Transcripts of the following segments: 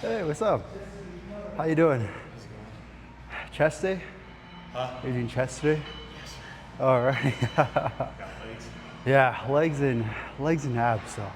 Hey, what's up? How you doing? Chest day? Are you doing chest today? All right. Yeah, legs and abs. So,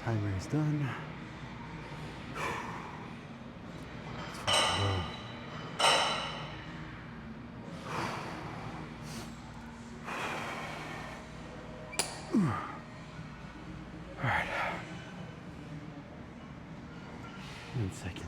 timer is done. All right. 1 second.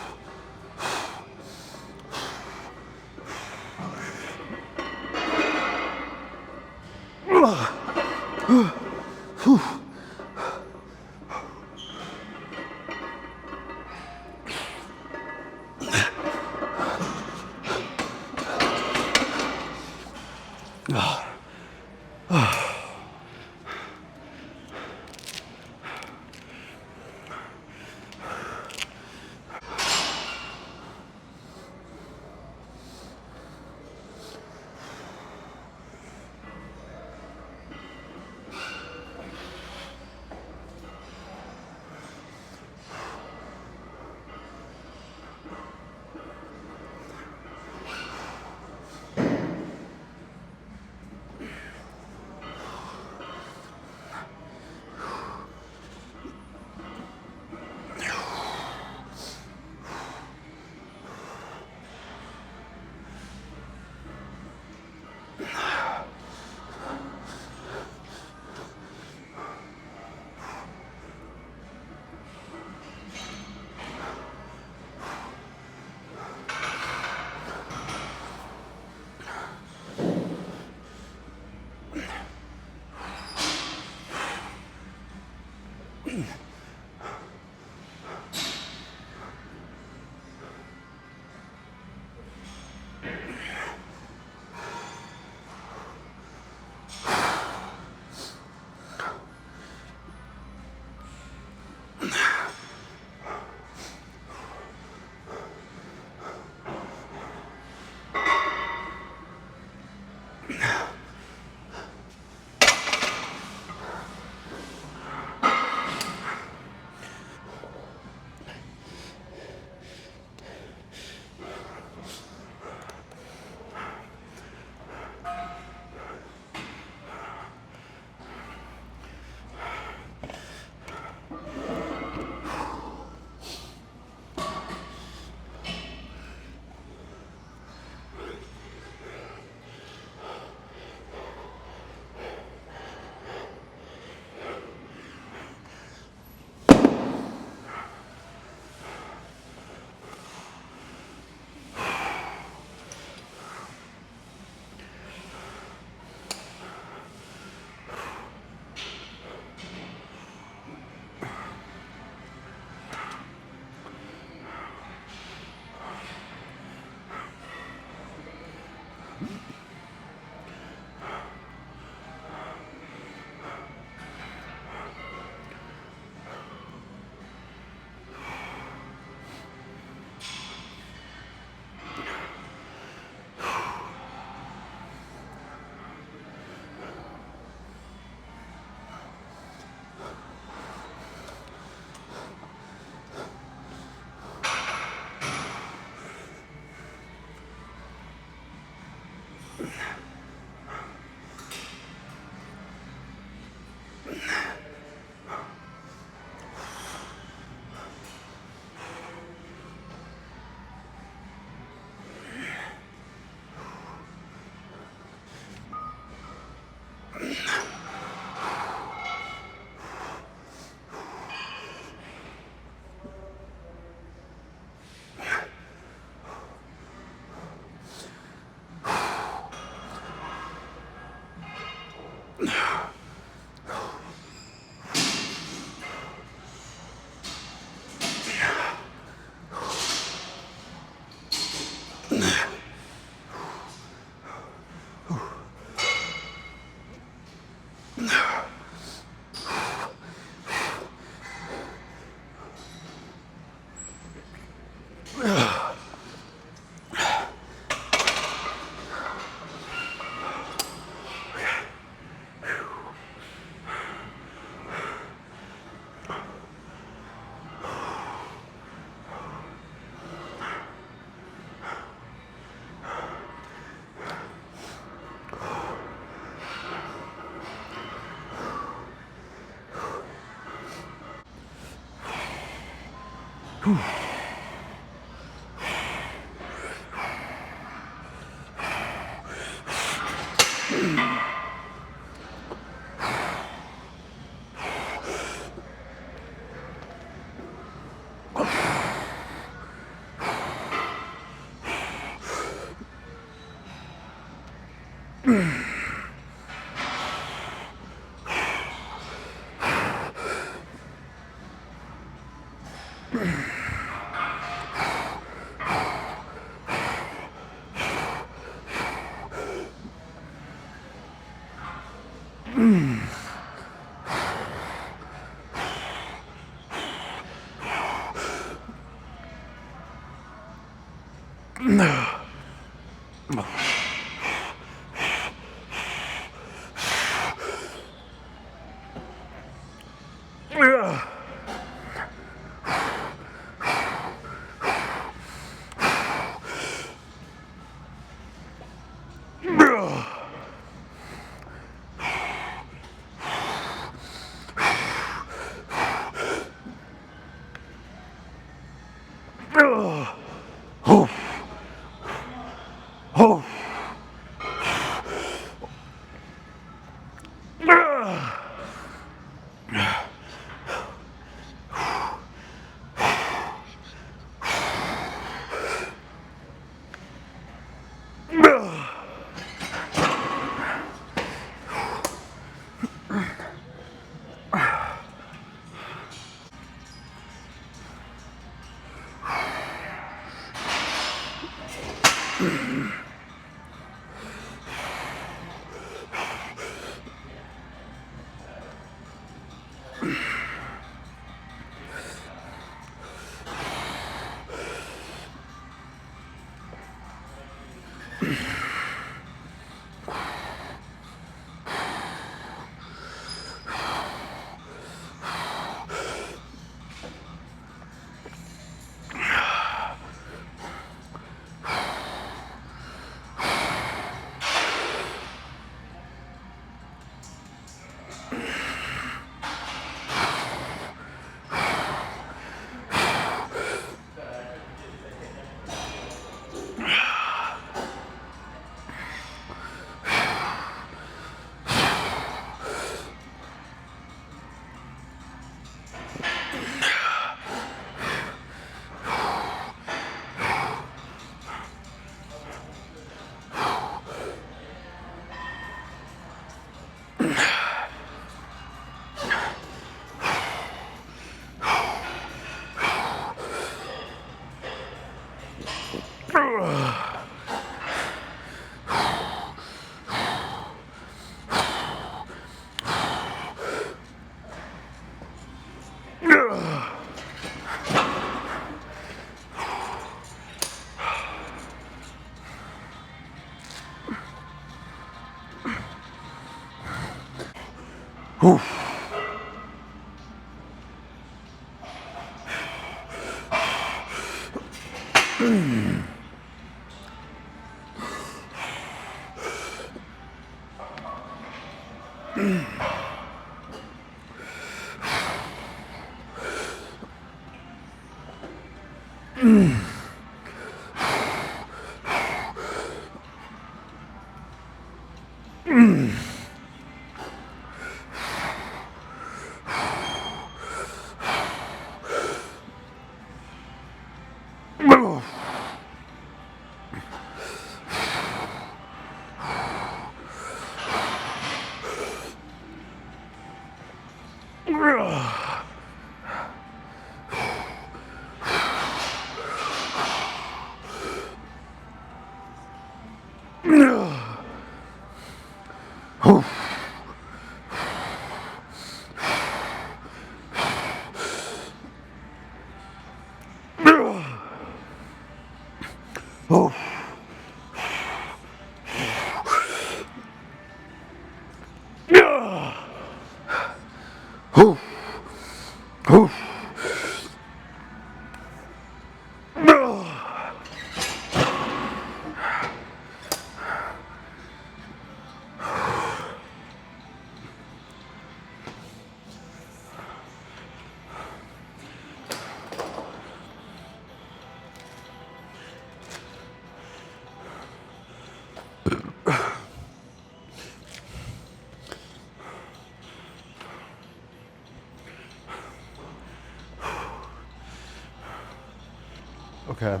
Okay.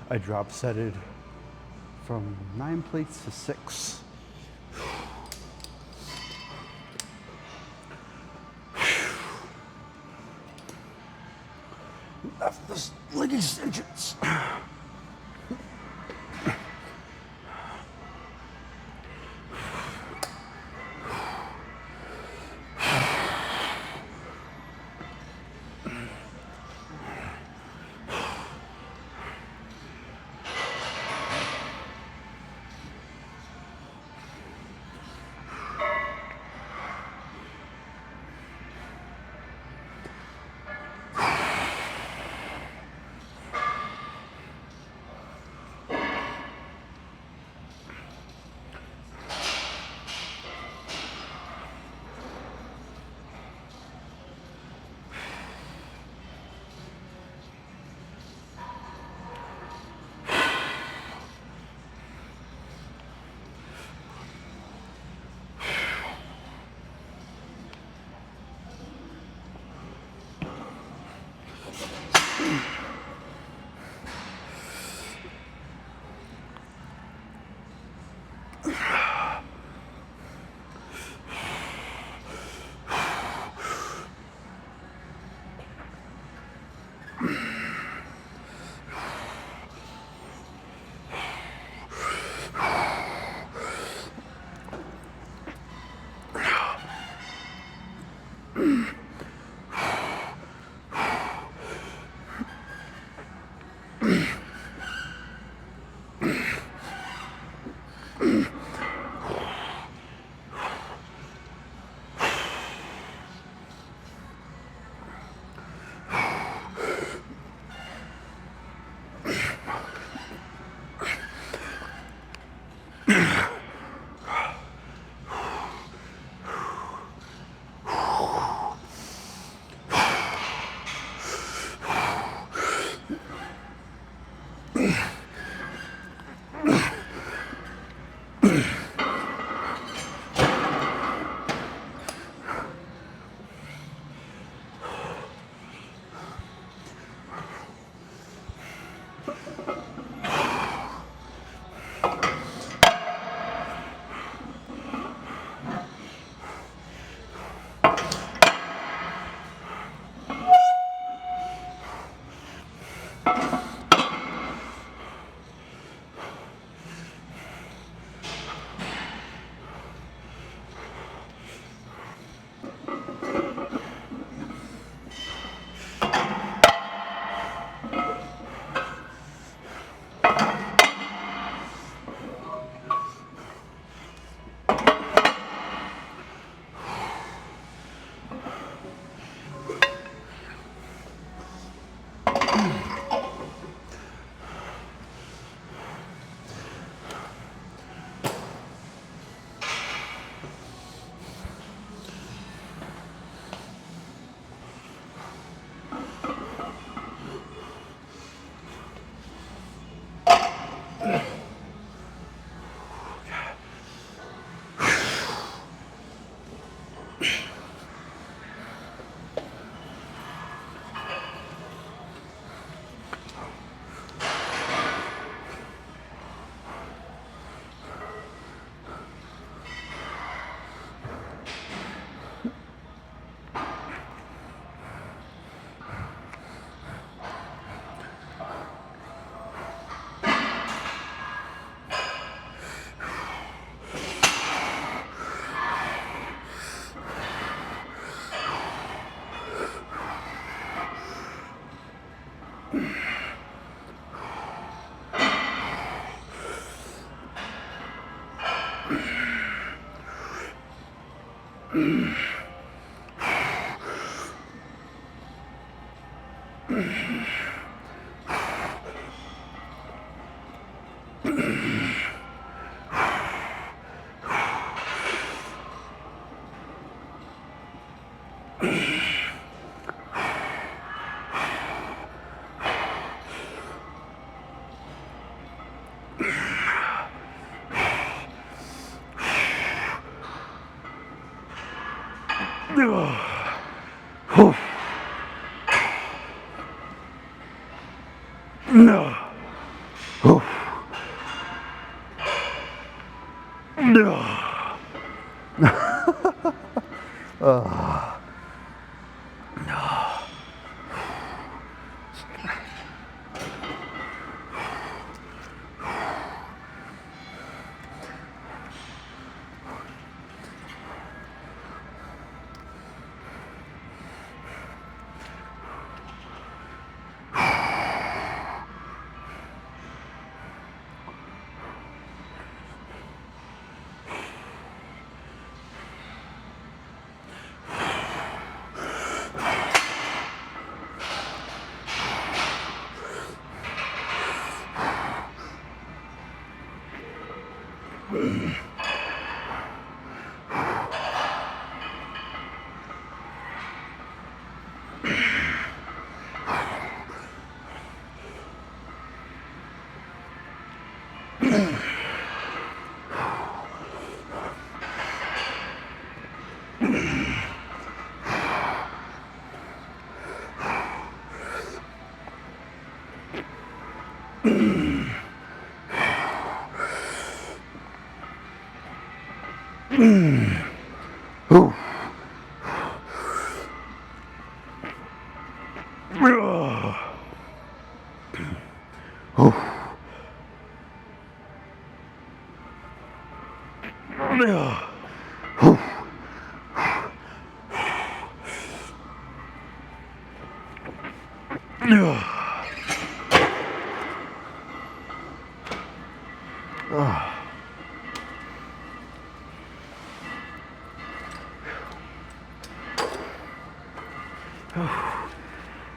I drop setted from 9 plates to 6. After the leg extensions.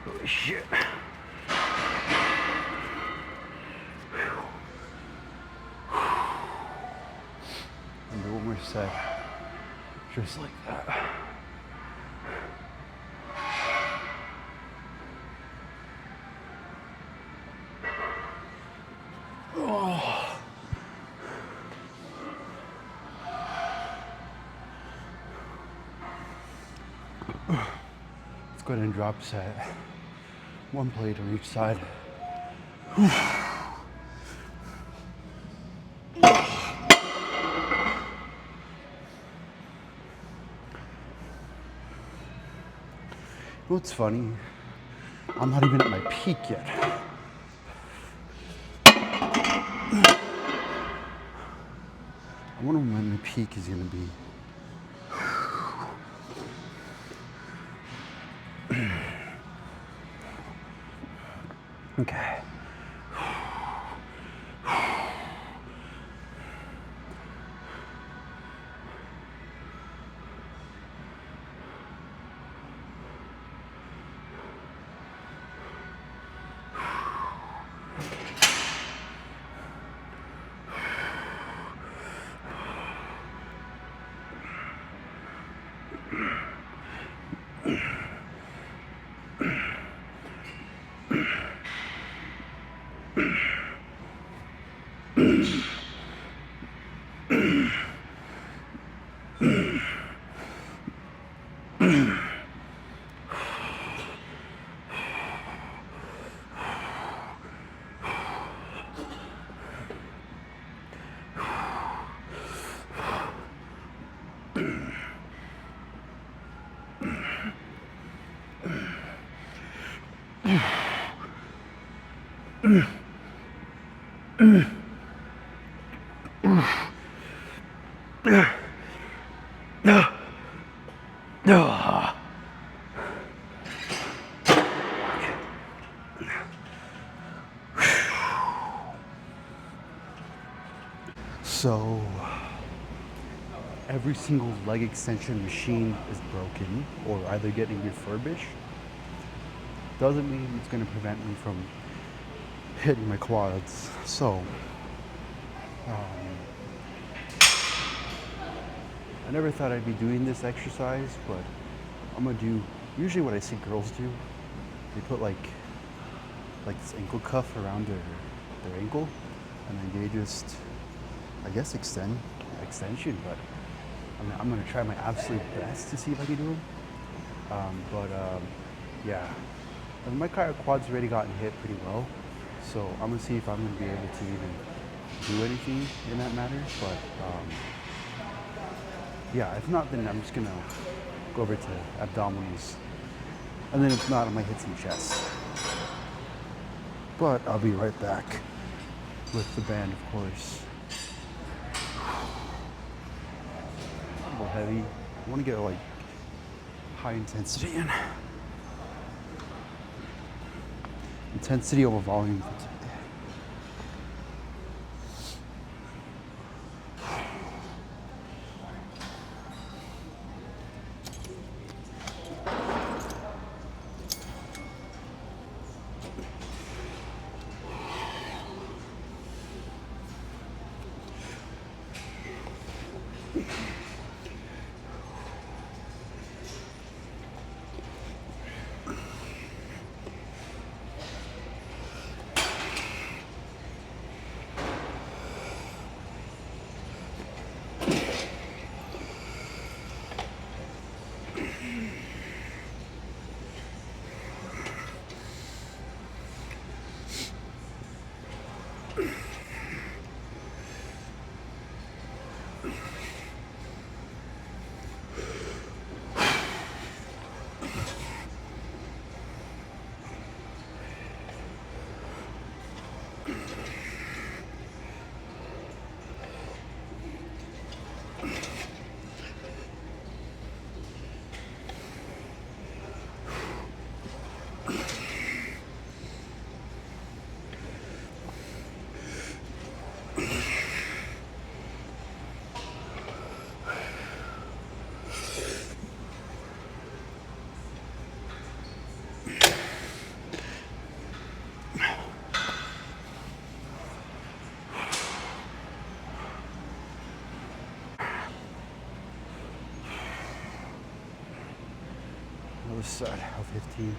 Holy shit. And do one more set. Just like that. Let's go ahead and drop set. One plate on each side. What's funny? I'm not even at my peak yet. I wonder when my peak is gonna be. Okay. So every single leg extension machine is broken or either getting refurbished, doesn't mean it's going to prevent me from hitting my quads. So, I never thought I'd be doing this exercise, but I'm gonna do usually what I see girls do. They put like this ankle cuff around their ankle, and then they just, I guess, extension. But I'm gonna try my absolute best to see if I can do them. Yeah, and my quad's already gotten hit pretty well, so I'm gonna see if I'm gonna be able to even do anything in that matter. But yeah, if not, then I'm just gonna go over to abdominals, and then if not, I might hit some chest. But I'll be right back with the band, of course. A little heavy. I want to get like high intensity in. Intensity over volume. Other side of 15.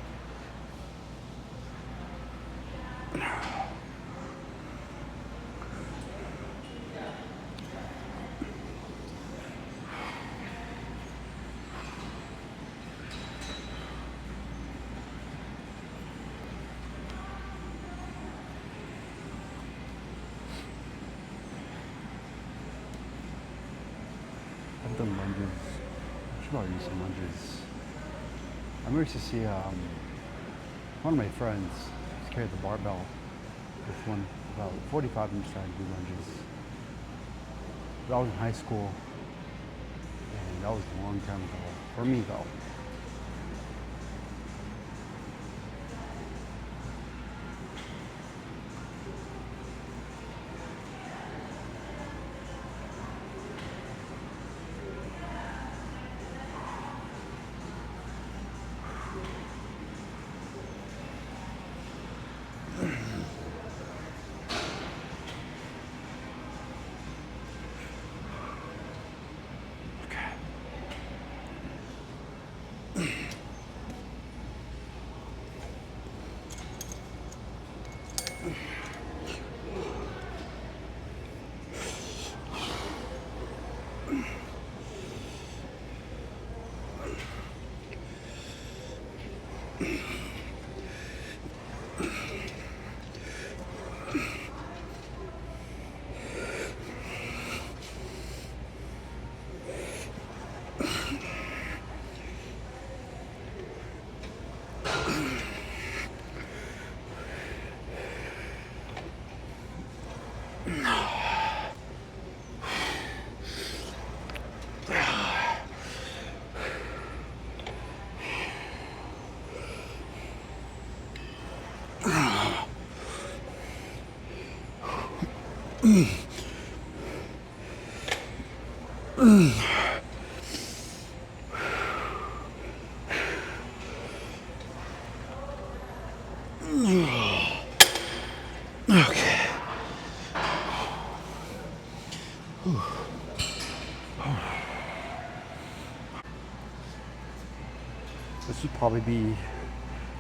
I've done lunges. I should probably do some lunges. I used to see one of my friends carried the barbell with one about 45 minutes trying to do lunges. That was in high school, and that was a long time ago. For me, though. This would probably be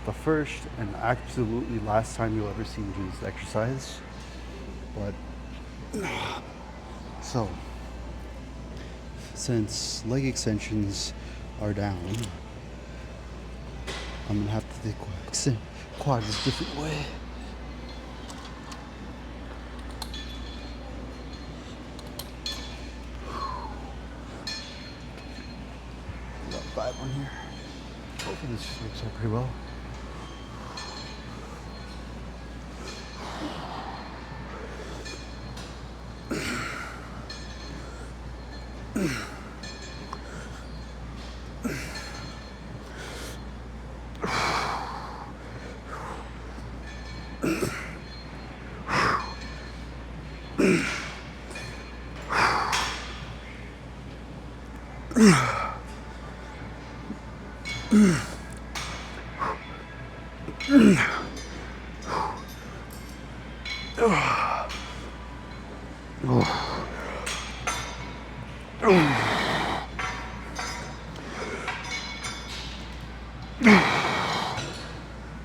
the first and absolutely last time you'll ever see me do this exercise. But so, since leg extensions are down, I'm gonna have to do quads a different way. Got 5 on here. Hopefully this works out pretty well.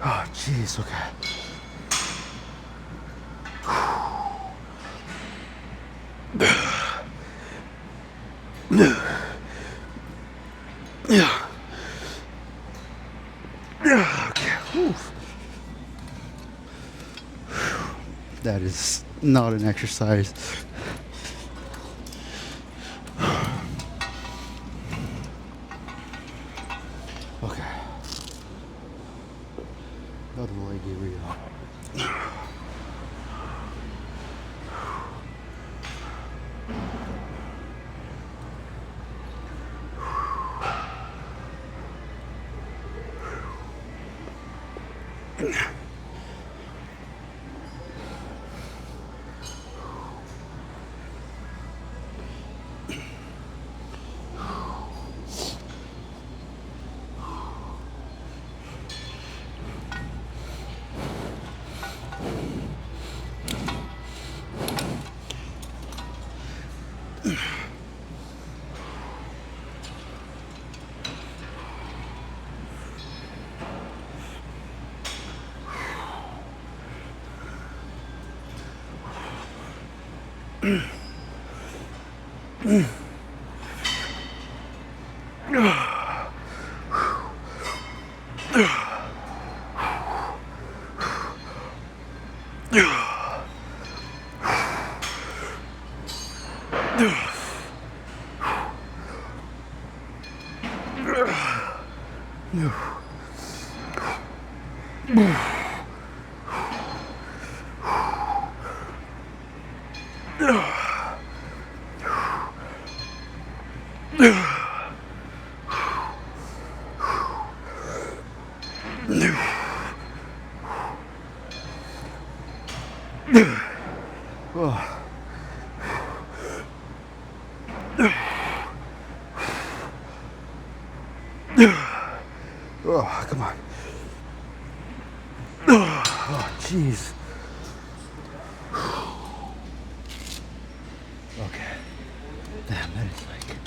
Oh, jeez, okay. Okay. Oof. That is not an exercise. Okay. Another leg, here we go. Oh, come on. Oh, jeez. Okay. Damn, that is like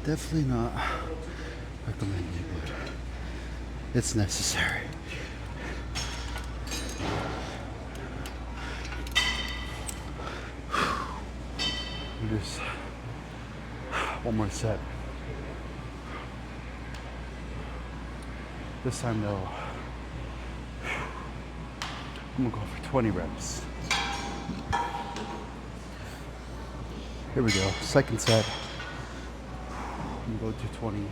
definitely not recommended, but it's necessary. Just one more set. This time though, I'm gonna go for 20 reps. Here we go, second set. I'm gonna go to 20.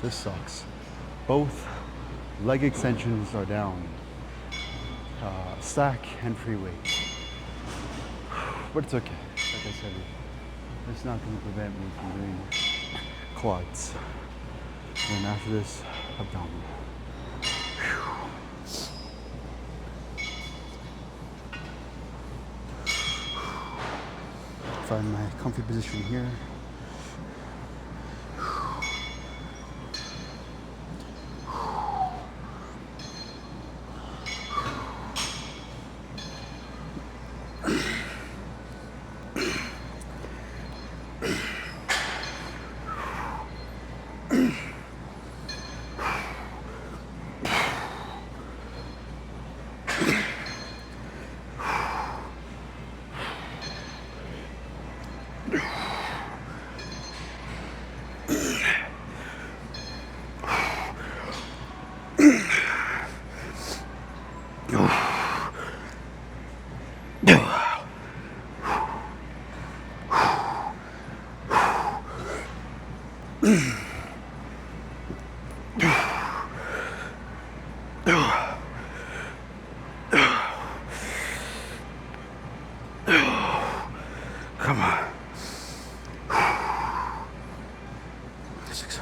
This sucks. Both leg extensions are down. Stack and free weights. But it's okay. Like I said, it's not going to prevent me from doing quads. And after this, abdominal. Find my comfy position here. Come on. 6.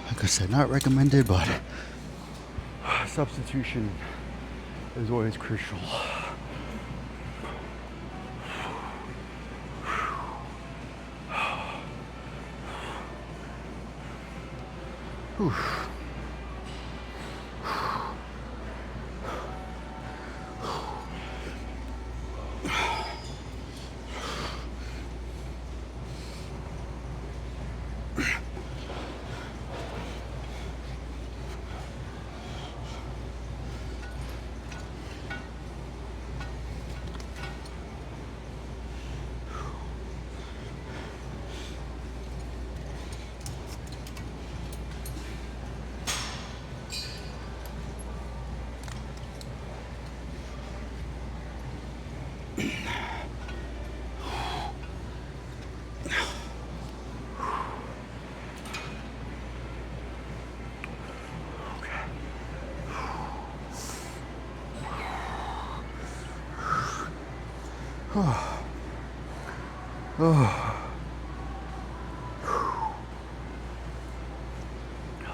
Like I said, not recommended, but substitution is always crucial. Whew.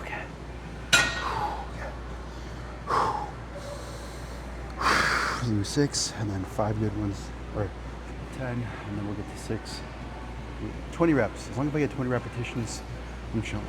Okay. Do 6 and then 5 good ones, or 10, and then we'll get to 6. 20 reps. As long as I get 20 repetitions, I'm chilling.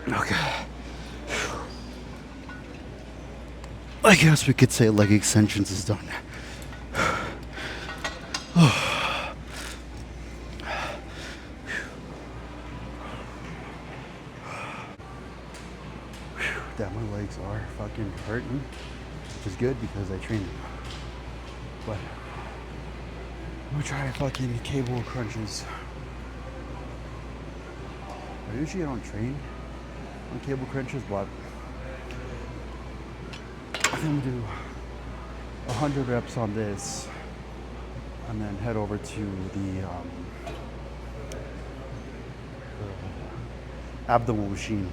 Okay. I guess we could say leg extensions is done. That my legs are fucking hurting, which is good because I train them. But I'm gonna try fucking cable crunches. I usually don't train on cable crunches, but I think I'm gonna do 100 reps on this and then head over to the abdominal machine.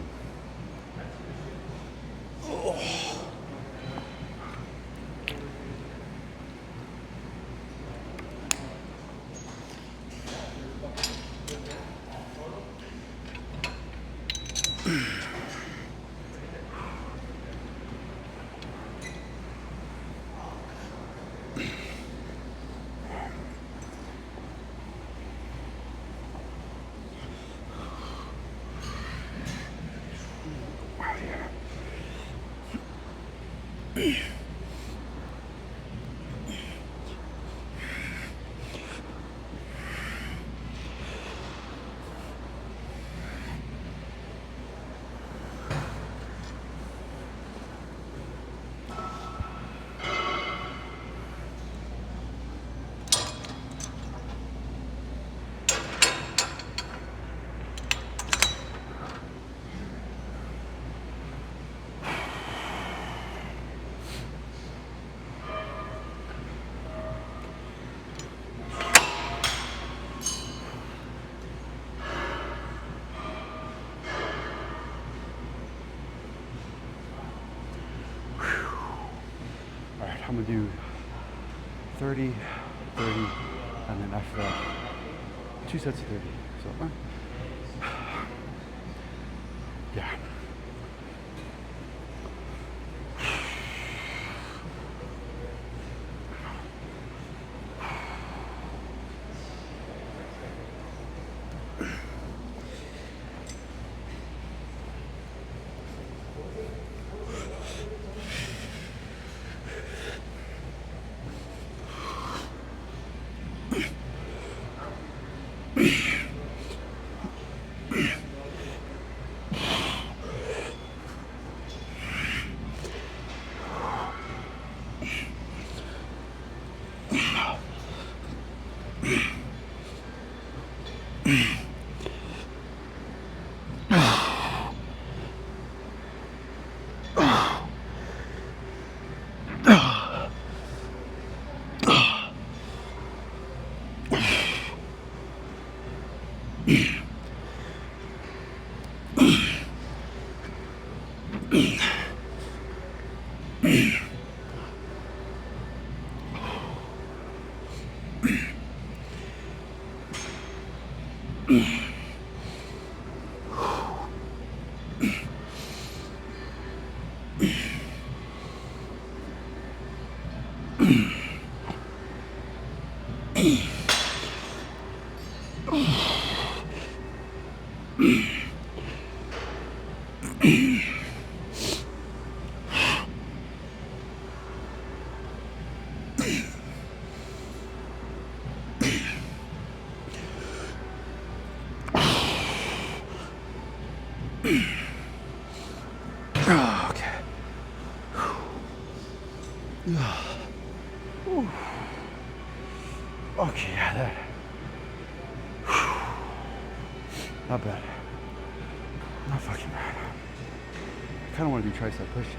I'm gonna do 30, 30, and then after that, 2 sets of 30. So, yeah. Okay. Okay, yeah, that. Not bad. Not fucking bad. I kind of want to do tricep push downs.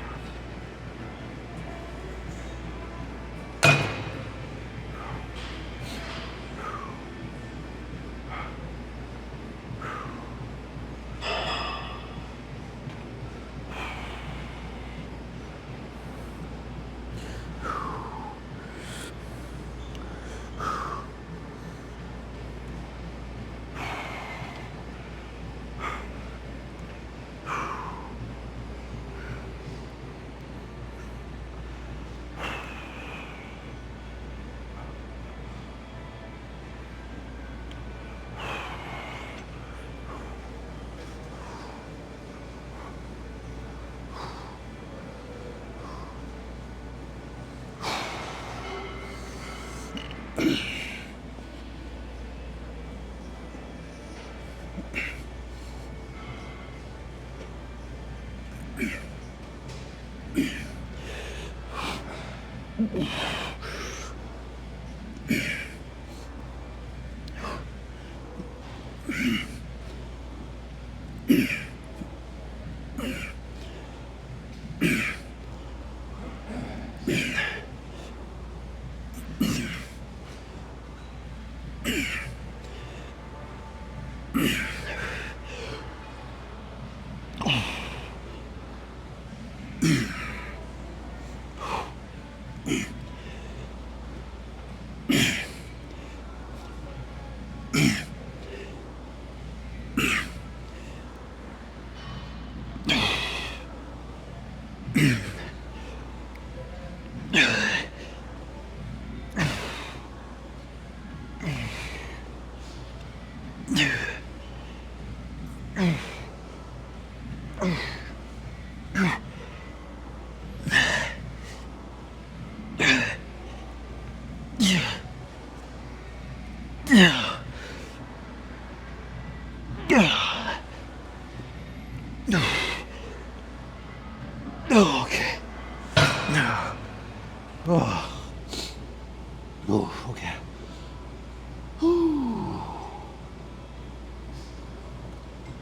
Okay. Oh, okay.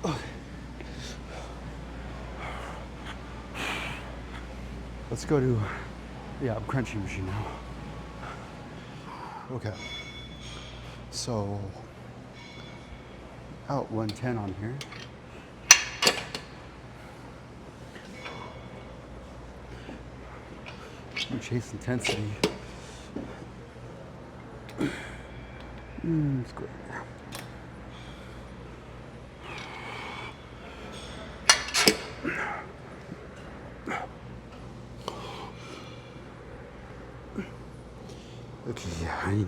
Okay. Let's go to the ab crunching machine now. Okay. So, out 110 on here. Chase intensity. Let's go. Okay, yeah, I need.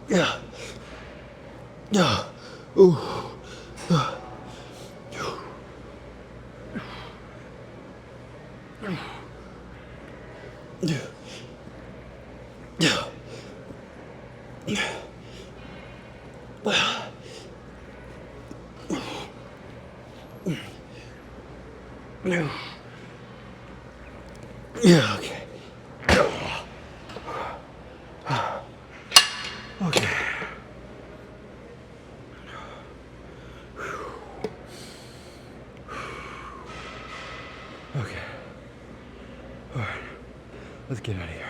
Yeah. Yeah. Ooh. Yeah, okay. Okay. Okay. All right. Let's get out of here.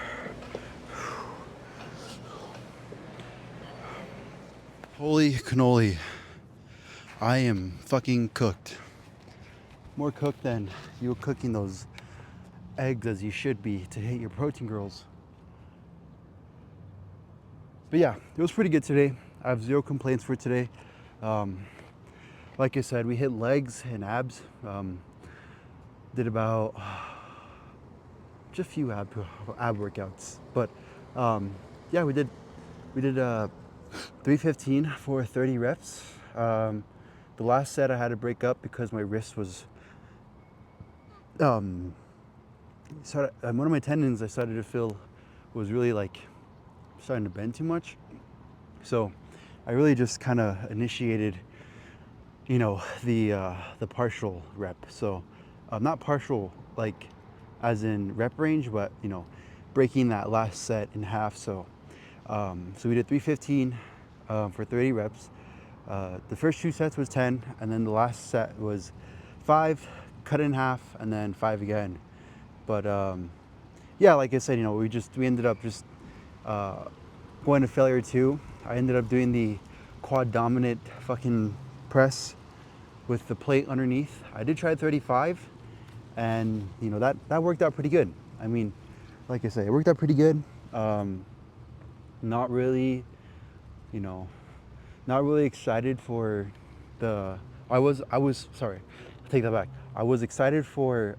Holy cannoli. I am fucking cooked. More cooked than you were cooking those eggs as you should be to hit your protein girls. But yeah, it was pretty good today. I have zero complaints for today. Like I said, we hit legs and abs. Did about just a few ab workouts, but yeah, we did 315 for 30 reps. The last set I had to break up because my wrist was one of my tendons I started to feel was really like starting to bend too much. So I really just kind of initiated, the partial rep. So not partial like as in rep range, but breaking that last set in half. So we did 315 for 30 reps. The first two sets was 10, and then the last set was 5, cut in half, and then 5 again. But yeah, like I said, we ended up just going to failure 2. I ended up doing the quad dominant fucking press with the plate underneath. I did try 35, and that worked out pretty good. I mean, like I say, it worked out pretty good. Not really, not really excited for the. I was sorry, I'll take that back. I was excited for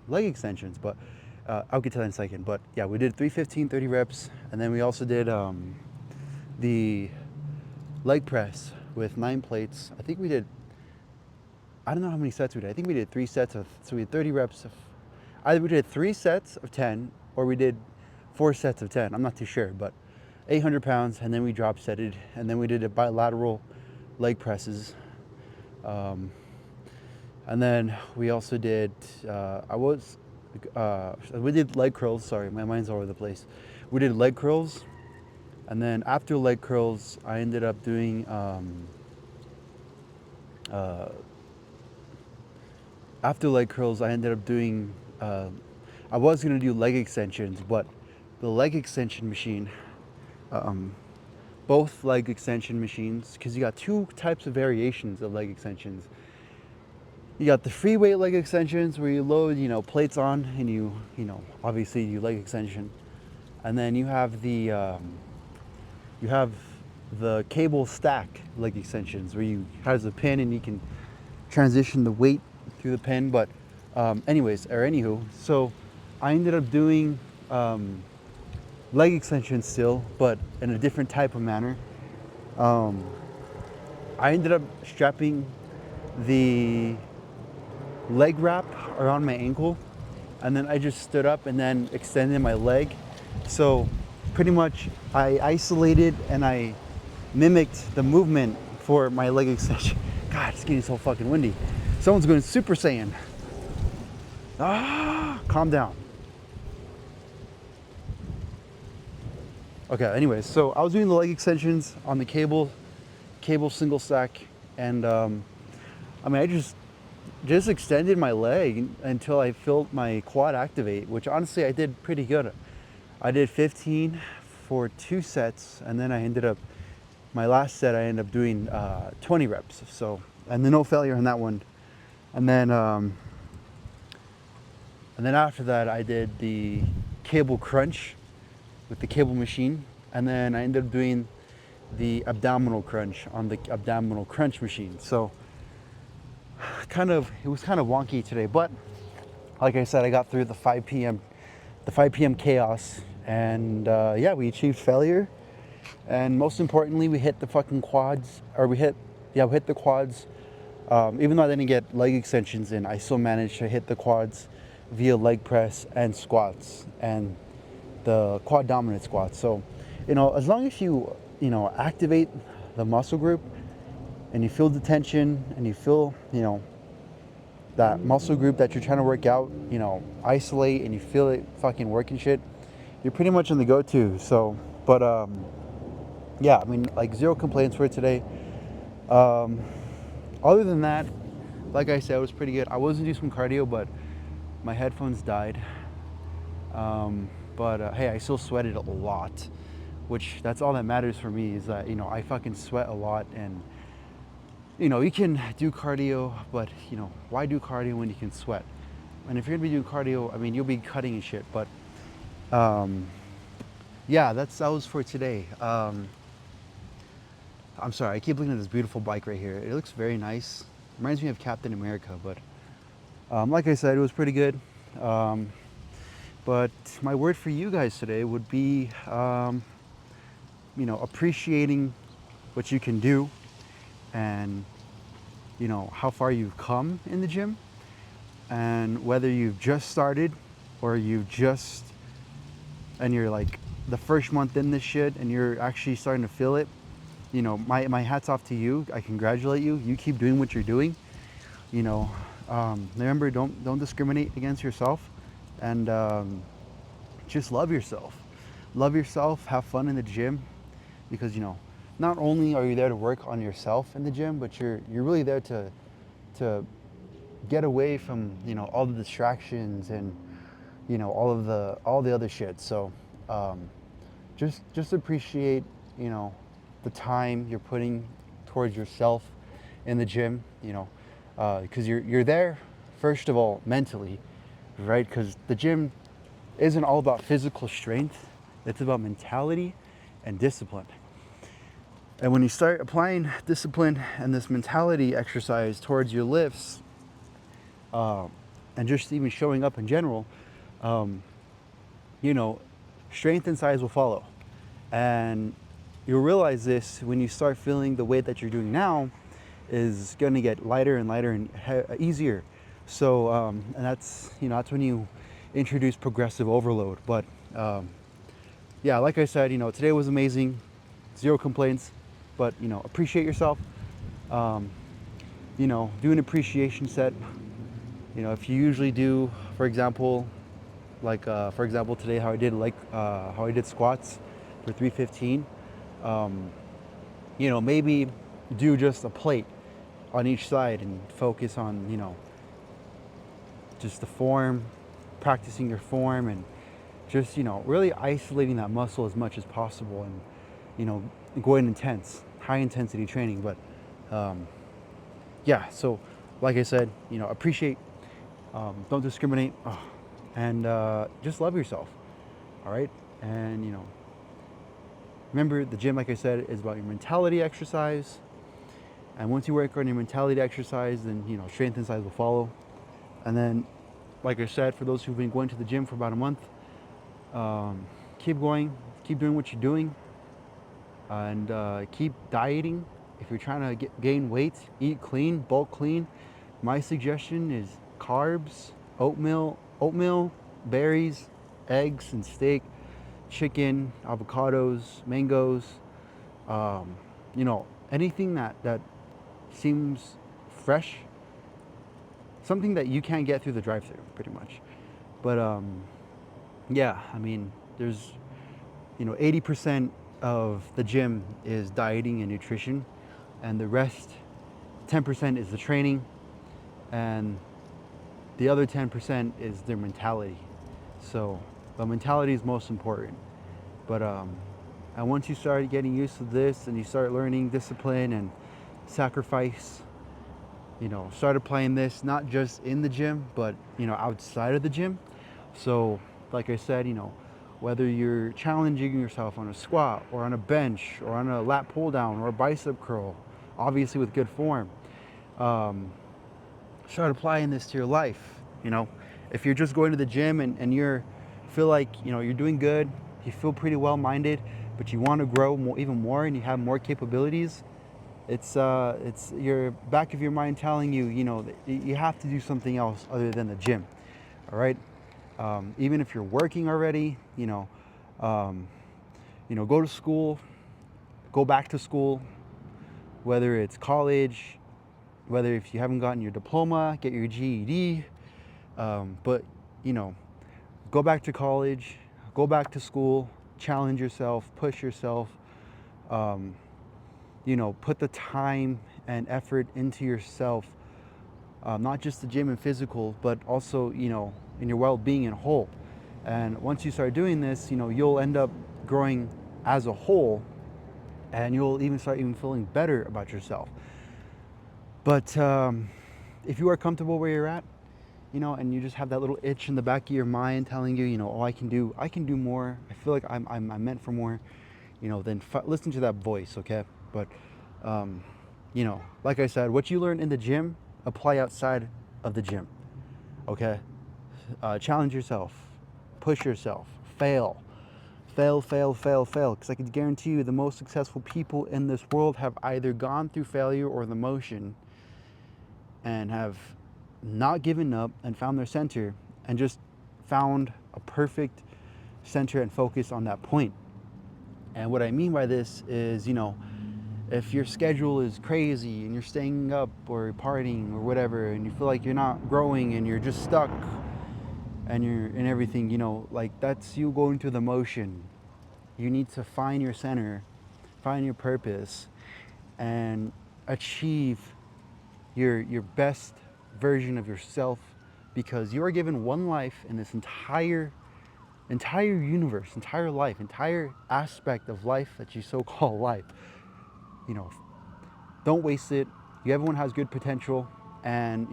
leg extensions, but I'll get to that in a second. But yeah, we did 315, 30 reps, and then we also did the leg press with 9 plates. I think we did. I don't know how many sets we did. I think we did 3 sets of. So we had 30 reps of. Either we did 3 sets of 10, or we did 4 sets of 10. I'm not too sure, but 800 pounds, and then we drop setted, and then we did a bilateral leg presses. And then we also did, we did leg curls. Sorry, my mind's all over the place. We did leg curls, and then after leg curls, I ended up doing, I was gonna do leg extensions, but the leg extension machine, both leg extension machines, because you got two types of variations of leg extensions. You got the free weight leg extensions where you load, plates on, and obviously you leg extension, and then you have the cable stack leg extensions where you has a pin and you can transition the weight through the pin. But anywho, so I ended up doing leg extensions still, but in a different type of manner. I ended up strapping the leg wrap around my ankle, and then I just stood up and then extended my leg. So pretty much I isolated and I mimicked the movement for my leg extension. God, it's getting so fucking windy. Someone's going Super Saiyan. Calm down. Okay, anyways, so I was doing the leg extensions on the cable single stack, and I just extended my leg until I felt my quad activate, which honestly I did pretty good. I did 15 for 2 sets, and then my last set I ended up doing 20 reps. So, and then no failure on that one. And then after that I did the cable crunch with the cable machine, and then I ended up doing the abdominal crunch on the abdominal crunch machine. So it was kind of wonky today, but like I said, I got through the 5 p.m. chaos, and we achieved failure, and most importantly we hit the fucking quads, we hit the quads. Even though I didn't get leg extensions in, I still managed to hit the quads via leg press and squats, and the quad dominant squats. So as long as you activate the muscle group and you feel the tension and you feel that muscle group that you're trying to work out, isolate, and you feel it fucking working shit, you're pretty much in the go-to. So but zero complaints for today. Other than that, like I said, it was pretty good. I was gonna do some cardio, but my headphones died. Hey, I still sweated a lot, which that's all that matters for me, is that I fucking sweat a lot. And you can do cardio, but why do cardio when you can sweat? And if you're gonna be doing cardio, I mean, you'll be cutting and shit. But that was for today. I'm sorry, I keep looking at this beautiful bike right here. It looks very nice. Reminds me of Captain America, but like I said, it was pretty good. But my word for you guys today would be, appreciating what you can do, and how far you've come in the gym, and whether you've just started or and you're like the first month in this shit and you're actually starting to feel it. My hat's off to you. I congratulate you. You keep doing what you're doing. Remember, don't discriminate against yourself, and just love yourself. Love yourself. Have fun in the gym, because not only are you there to work on yourself in the gym, but you're really there to get away from all the distractions and all the other shit. So just appreciate the time you're putting towards yourself in the gym, because you're there first of all mentally, right? Because the gym isn't all about physical strength, it's about mentality and discipline. And when you start applying discipline and this mentality exercise towards your lifts, and just even showing up in general, strength and size will follow. And you'll realize this when you start feeling the weight that you're doing now is going to get lighter and lighter and easier. So, and that's when you introduce progressive overload. But yeah, like I said, today was amazing, zero complaints, but appreciate yourself. Um, do an appreciation set. If you usually do, for example, like for example today, how I did squats for 315. Um, maybe do just a plate on each side and focus on just the form, practicing your form, and just really isolating that muscle as much as possible, and going intense, high intensity training. But yeah, so like I said, appreciate, don't discriminate, and just love yourself. All right, and remember, the gym, like I said, is about your mentality exercise. And once you work on your mentality exercise, then strength and size will follow. And then, like I said, for those who've been going to the gym for about a month, keep going, keep doing what you're doing, and keep dieting. If you're trying to gain weight, eat clean, bulk clean. My suggestion is carbs, oatmeal, berries, eggs and steak, chicken, avocados, mangoes, um, anything that seems fresh, something that you can't get through the drive-thru, pretty much. But yeah, I mean, there's 80% of the gym is dieting and nutrition, and the rest, 10% is the training, and the other 10% is their mentality. So the mentality is most important. But and once you start getting used to this and you start learning discipline and sacrifice, start applying this not just in the gym, but outside of the gym. So like I said, whether you're challenging yourself on a squat or on a bench or on a lat pull down or a bicep curl, obviously with good form, um, start applying this to your life. If you're just going to the gym and you're feel like you're doing good, you feel pretty well minded, but you want to grow even more and you have more capabilities, it's your back of your mind telling you that you have to do something else other than the gym. All right. Even if you're working already, um, go to school, go back to school, whether it's college, whether if you haven't gotten your diploma, get your GED, but go back to college, go back to school, challenge yourself, push yourself, um, put the time and effort into yourself, not just the gym and physical, but also, in your well-being and whole. And once you start doing this, you'll end up growing as a whole, and you'll even start feeling better about yourself. But if you are comfortable where you're at, and you just have that little itch in the back of your mind telling you, oh, I can do more. I feel like I'm meant for more. Then listen to that voice, okay? But like I said, what you learn in the gym, apply outside of the gym, okay? Challenge yourself, push yourself, fail, because I can guarantee you the most successful people in this world have either gone through failure or the motion and have not given up and found their center and just found a perfect center and focus on that point. And what I mean by this is, if your schedule is crazy and you're staying up or partying or whatever, and you feel like you're not growing and you're just stuck and you're in everything, like that's you going through the motion. You need to find your center, find your purpose, and achieve your best version of yourself, because you are given one life in this entire universe, entire life, entire aspect of life that you so call life. Don't waste it. Everyone has good potential, and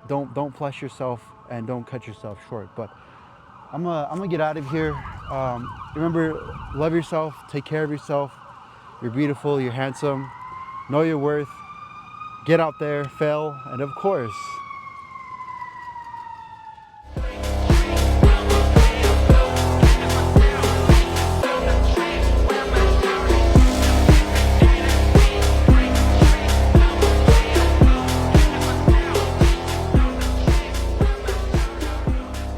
don't flush yourself and don't cut yourself short. But I'm gonna get out of here. Remember, love yourself, take care of yourself. You're beautiful, you're handsome, know your worth. Get out there, fail, and of course,